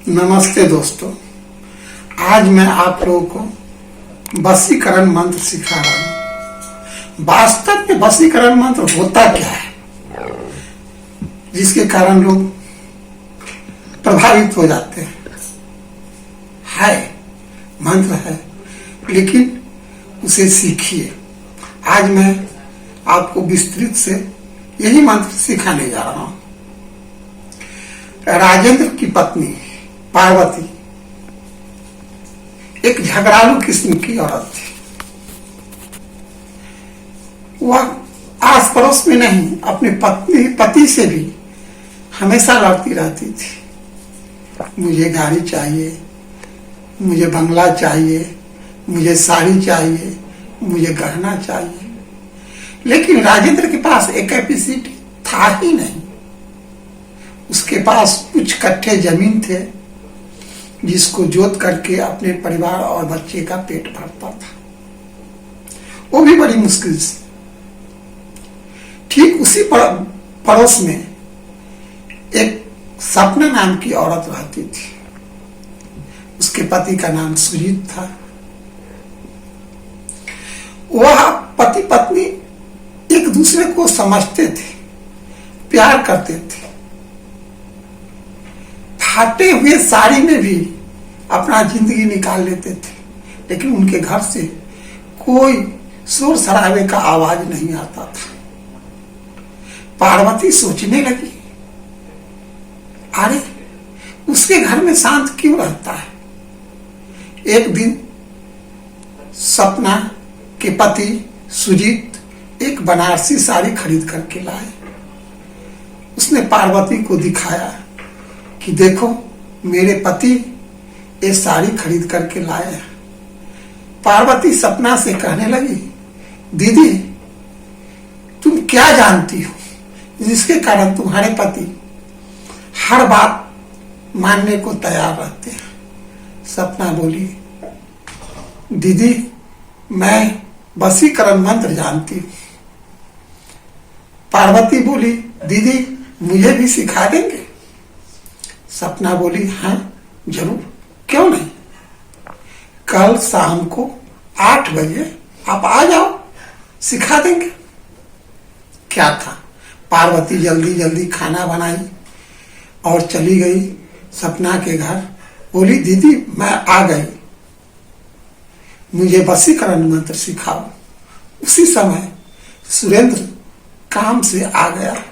नमस्ते दोस्तों। आज मैं आप लोगों को वशीकरण मंत्र सिखा रहा हूँ। वास्तव में वशीकरण मंत्र होता क्या है जिसके कारण लोग प्रभावित हो जाते हैं? है, मंत्र है, लेकिन उसे सीखिए। आज मैं आपको विस्तृत से यही मंत्र सिखाने जा रहा हूँ। राजेंद्र की पत्नी पार्वती एक झगड़ालू किस्म की औरत थी। वह आस पड़ोस में नहीं, अपने पति से भी हमेशा लड़ती रहती थी। मुझे गाड़ी चाहिए, मुझे बंगला चाहिए, मुझे साड़ी चाहिए, मुझे गहना चाहिए। लेकिन राजेंद्र के पास एक कैपेसिटी था ही नहीं। उसके पास कुछ कट्ठे जमीन थे जिसको जोत करके अपने परिवार और बच्चे का पेट भरता था, वो भी बड़ी मुश्किल से। ठीक उसी पड़ोस में एक सपना नाम की औरत रहती थी। उसके पति का नाम सुजीत था। वह पति पत्नी एक दूसरे को समझते थे, प्यार करते थे। फाटे हुए साड़ी में भी अपना जिंदगी निकाल लेते थे, लेकिन उनके घर से कोई शोर शराबे का आवाज नहीं आता था। पार्वती सोचने लगी, अरे उसके घर में शांत क्यों रहता है? एक दिन सपना के पति सुजीत एक बनारसी साड़ी खरीद करके लाए। उसने पार्वती को दिखाया कि देखो, मेरे पति ये साड़ी खरीद करके लाए हैं। पार्वती सपना से कहने लगी, दीदी तुम क्या जानती हो जिसके कारण तुम्हारे पति हर बात मानने को तैयार रहते हैं? सपना बोली, दीदी मैं वशीकरण मंत्र जानती हूँ। पार्वती बोली, दीदी मुझे भी सिखा देंगे? सपना बोली, हाँ जरूर, क्यों नहीं। कल शाम को 8 बजे आप आ जाओ, सिखा देंगे। क्या था, पार्वती जल्दी जल्दी खाना बनाई और चली गई सपना के घर। बोली, दीदी मैं आ गई, मुझे वशीकरण मंत्र सिखाओ। उसी समय सुरेंद्र काम से आ गया।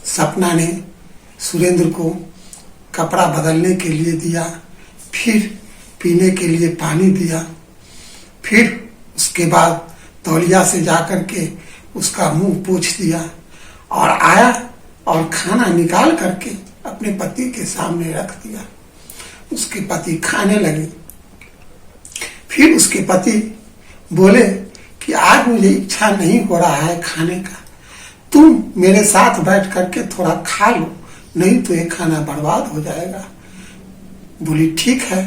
सपना ने सुरेंद्र को कपड़ा बदलने के लिए दिया, फिर पीने के लिए पानी दिया, फिर उसके बाद तौलिया से जाकर के उसका मुंह पोंछ दिया और आया और खाना निकाल करके अपने पति के सामने रख दिया। उसके पति खाने लगे। फिर उसके पति बोले कि आज मुझे इच्छा नहीं हो रहा है खाने का, तुम मेरे साथ बैठ करके थोड़ा खा लो, नहीं तो ये खाना बर्बाद हो जाएगा। बोली, ठीक है,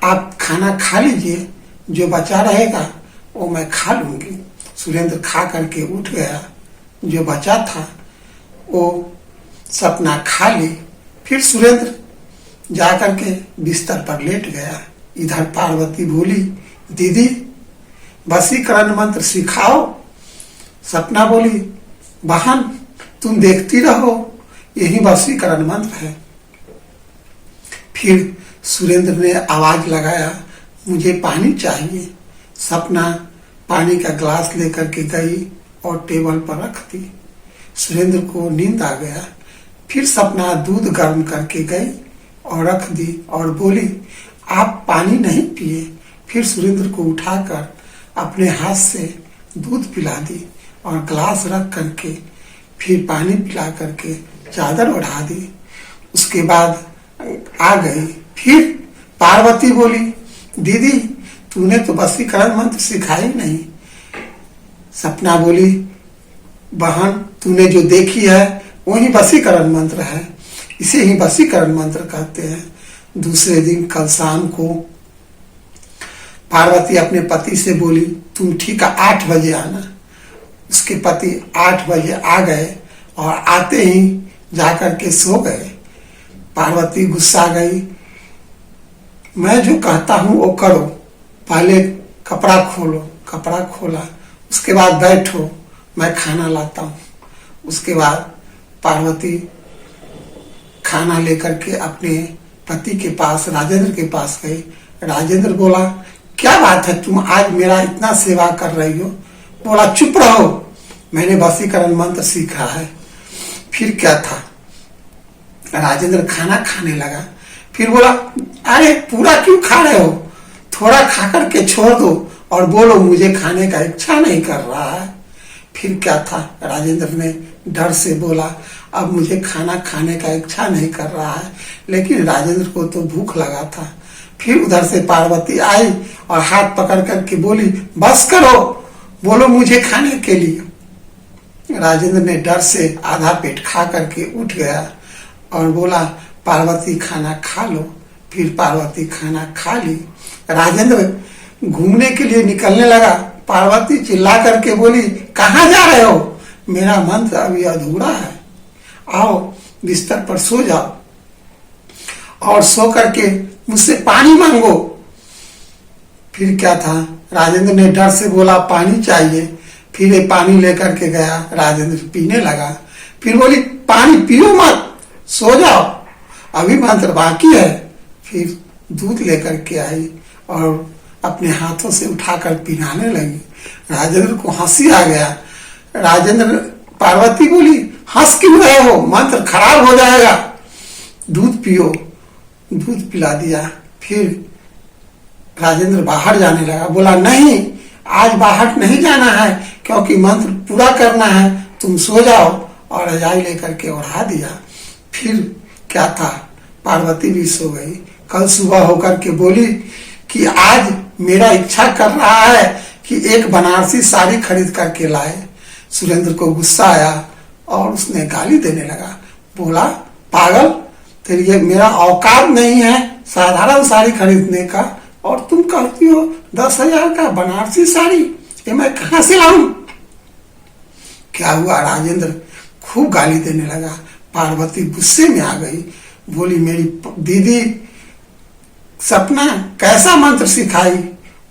आप खाना खा लीजिए, जो बचा रहेगा वो मैं खा लूंगी। सुरेंद्र खा करके उठ गया। जो बचा था वो सपना खा ली। फिर सुरेंद्र जाकर के बिस्तर पर लेट गया। इधर पार्वती बोली, दीदी वशीकरण मंत्र सिखाओ। सपना बोली, बहन तुम देखती रहो, यही वशीकरण मंत्र है। फिर सुरेंद्र ने आवाज लगाया, मुझे पानी चाहिए। सपना पानी का ग्लास लेकर के गई और टेबल पर रख दी। सुरेंद्र को नींद आ गया। फिर सपना दूध गर्म करके गई और रख दी और बोली, आप पानी नहीं पिए। फिर सुरेंद्र को उठाकर अपने हाथ से दूध पिला दी और ग्लास रख करके फिर पानी पिला करके चादर ओढ़ा दी। उसके बाद आ गई। फिर पार्वती बोली, दीदी तूने तो वशीकरण मंत्र सिखाई नहीं। सपना बोली, बहन तूने जो देखी है वही वशीकरण मंत्र है, इसे ही वशीकरण मंत्र कहते हैं। दूसरे दिन कल शाम को पार्वती अपने पति से बोली, तुम ठीक 8 बजे आना। उसके पति 8 बजे आ गए और आते ही जाकर के सो गए। पार्वती गुस्सा गई, मैं जो कहता हूं वो करो, पहले कपड़ा खोलो। कपड़ा खोला, उसके बाद बैठो, मैं खाना लाता हूं। उसके बाद पार्वती खाना लेकर के अपने पति के पास, राजेंद्र के पास गई। राजेंद्र बोला, क्या बात है, तुम आज मेरा इतना सेवा कर रही हो? बोला, चुप रहो, मैंने वशीकरण मंत्र सीखा है। फिर क्या था, राजेंद्र खाना खाने लगा। फिर बोला, अरे पूरा क्यों खा रहे हो, थोड़ा खा करके छोड़ दो और बोलो मुझे खाने का इच्छा नहीं कर रहा है। फिर क्या था, राजेंद्र ने डर से बोला, अब मुझे खाना खाने का इच्छा नहीं कर रहा है, लेकिन राजेंद्र को तो भूख लगा था। फिर उधर से पार्वती आई और हाथ पकड़ करके बोली, बस करो, बोलो मुझे खाने के लिए। राजेंद्र ने डर से आधा पेट खा करके उठ गया और बोला, पार्वती खाना खा लो। फिर पार्वती खाना खा ली। राजेंद्र घूमने के लिए निकलने लगा। पार्वती चिल्ला करके बोली, कहाँ जा रहे हो, मेरा मंत्र अभी अधूरा है, आओ बिस्तर पर सो जाओ और सो करके मुझसे पानी मांगो। फिर क्या था, राजेंद्र ने डर से बोला, पानी चाहिए। फिर ये पानी लेकर के गया, राजेंद्र पीने लगा। फिर बोली, पानी पियो मत, सो जाओ, अभी मंत्र बाकी है। फिर दूध लेकर के आई और अपने हाथों से उठाकर पिलाने लगी। राजेंद्र को हंसी आ गया। राजेंद्र, पार्वती बोली, हंस क्यों रहे हो, मंत्र खराब हो जाएगा, दूध पियो। दूध पिला दिया। फिर राजेंद्र बाहर जाने लगा। बोला, नहीं, आज बाहर नहीं जाना है, क्योंकि मंत्र पूरा करना है, तुम सो जाओ। और रजाई लेकर के ओढ़ा दिया। फिर क्या था, पार्वती भी सो गई। कल सुबह होकर के बोली कि आज मेरा इच्छा कर रहा है कि एक बनारसी साड़ी खरीद करके लाए। सुरेंद्र को गुस्सा आया और उसने गाली देने लगा। बोला, पागल, तेरे ये मेरा औकात नहीं है साधारण साड़ी खरीदने का, और तुम कहती हो 10,000 का बनारसी साड़ी, ये मैं कहां से लाऊं? क्या हुआ, राजेंद्र खूब गाली देने लगा। पार्वती गुस्से में आ गई। बोली, मेरी दीदी सपना कैसा मंत्र सिखाई?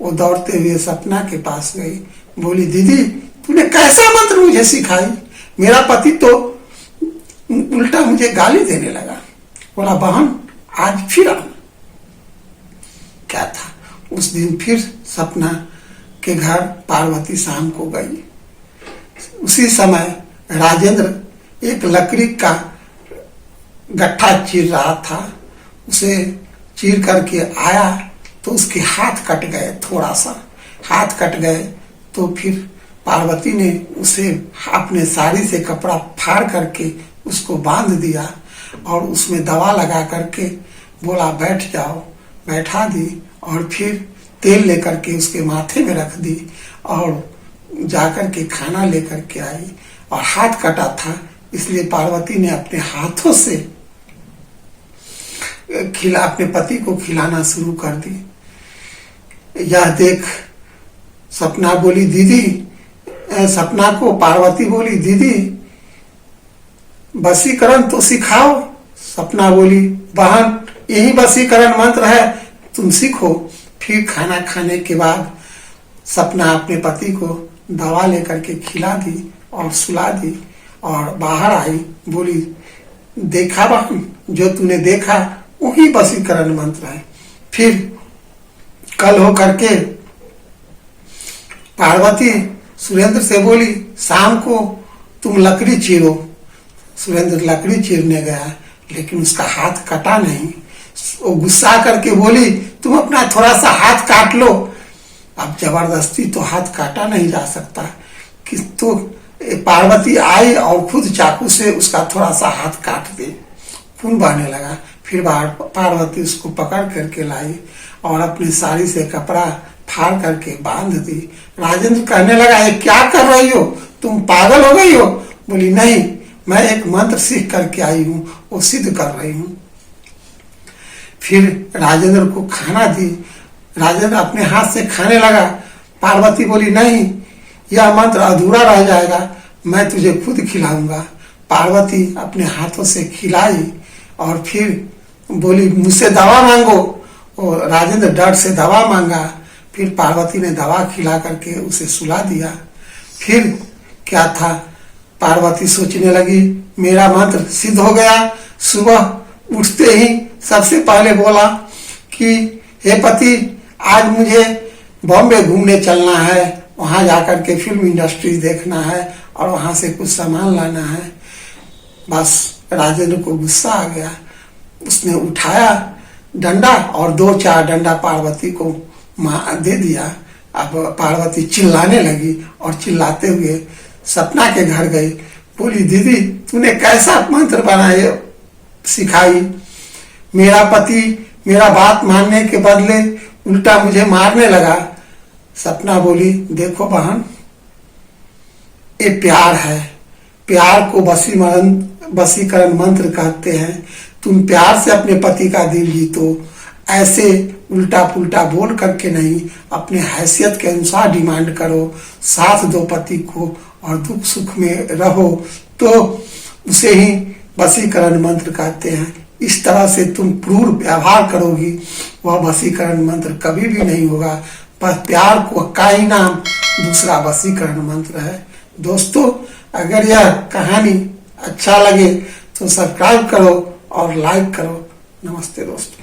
वो दौड़ते हुए सपना के पास गई। बोली, दीदी तूने कैसा मंत्र मुझे सिखाई? मेरा पति तो उल्टा मुझे गाली देने लगा। बोला, बहन आज फिर आना। क्या था, उस दिन फिर सपना के घर पार्वती शाम को गई। उसी समय राजेंद्र एक लकड़ी का गट्ठा चीर रहा था। उसे चीर करके आया तो उसके हाथ कट गए, थोड़ा सा हाथ कट गए। तो फिर पार्वती ने उसे अपने साड़ी से कपड़ा फाड़ करके उसको बांध दिया और उसमें दवा लगा करके बोला, बैठ जाओ। बैठा दी और फिर तेल लेकर के उसके माथे में रख दी और जाकर के खाना लेकर के आई। और हाथ कटा था, इसलिए पार्वती ने अपने हाथों से अपने पति को खिलाना शुरू कर दी। यह देख सपना बोली, दीदी, सपना को पार्वती बोली, दीदी वशीकरण तो सिखाओ। सपना बोली, बहन यही वशीकरण मंत्र है, तुम सीखो। फिर खाना खाने के बाद सपना अपने पति को दवा लेकर के खिला दी और सुला दी और बाहर आई। बोली, देखा बहन, जो तूने देखा वही वशीकरण मंत्र है। फिर कल हो करके पार्वती सुरेंद्र से बोली, शाम को तुम लकड़ी चीरो। सुरेंद्र लकड़ी चीरने गया, लेकिन उसका हाथ कटा नहीं। वो गुस्सा करके बोली, तुम अपना थोड़ा सा हाथ काट लो। अब जबरदस्ती तो हाथ काटा नहीं जा सकता। कि तो पार्वती आई और खुद चाकू से उसका थोड़ा सा हाथ काट दे, खून बहने लगा। फिर पार्वती उसको पकड़ करके लाई और अपनी साड़ी से कपड़ा फाड़ करके बांध दी। राजेंद्र कहने लगा, ये क्या कर रही हो, तुम पागल हो गई हो? बोली, नहीं, मैं एक मंत्र सीख करके आई हूं, वो सिद्ध कर रही हूं। फिर राजेंद्र को खाना दी। राजेंद्र अपने हाथ से खाने लगा। पार्वती बोली, नहीं, यह मंत्र अधूरा रह जाएगा, मैं तुझे खुद खिलाऊंगा। पार्वती अपने हाथों से खिलाई और फिर बोली मुझसे दवा मांगो, और राजेंद्र डर से दवा मांगा। फिर पार्वती ने दवा खिला करके उसे सुला दिया। फिर क्या था, पार्वती सोचने लगी मेरा मंत्र सिद्ध हो गया। सुबह उठते ही सबसे पहले बोला कि हे पति, आज मुझे बॉम्बे घूमने चलना है, वहां जाकर के फिल्म इंडस्ट्री देखना है और वहां से कुछ सामान लाना है। बस राजेंद्र को गुस्सा आ गया, उसने उठाया डंडा और 2-4 डंडा पार्वती को दे दिया। अब पार्वती चिल्लाने लगी और चिल्लाते हुए सपना के घर गई। बोली दीदी तूने कैसा मंत्र बनाए सिखाई, मेरा पति मेरा बात मानने के बदले उल्टा मुझे मारने लगा। सपना बोली देखो बहन, ये प्यार है, प्यार को वशीकरण मंत्र कहते हैं। तुम प्यार से अपने पति का दिल जीतो, ऐसे उल्टा पुल्टा बोल करके नहीं, अपने हैसियत के अनुसार डिमांड करो, साथ दो पति को और दुख सुख में रहो, तो उसे ही वशीकरण मंत्र कहते हैं। इस तरह से तुम क्रूर व्यवहार करोगी, वह वशीकरण मंत्र कभी भी नहीं होगा। बस प्यार को का ही नाम दूसरा वशीकरण मंत्र है। दोस्तों, अगर यह कहानी अच्छा लगे तो सब्सक्राइब करो और लाइक करो। नमस्ते दोस्तों।